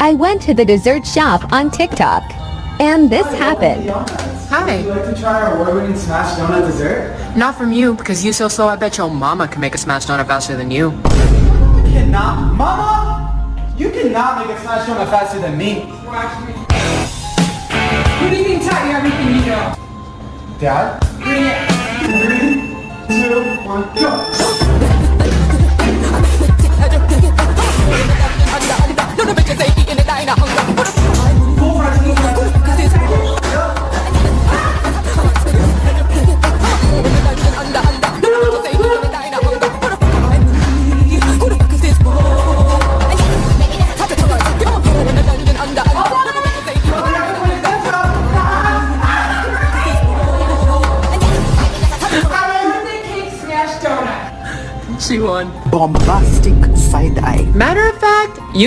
I went to the dessert shop on TikTok, and this happened. Hi. Would you like to try our award-winning smash donut dessert? Not from you, because you so slow I bet your mama can make a smash donut faster than you. You cannot, Mama! You cannot make a smash donut faster than me. Who do you mean taught you everything you know? Dad? Bring it. 3, 2, 1, go! Birthday cake smash donut. She won. Bombastic side eye. Matter of fact,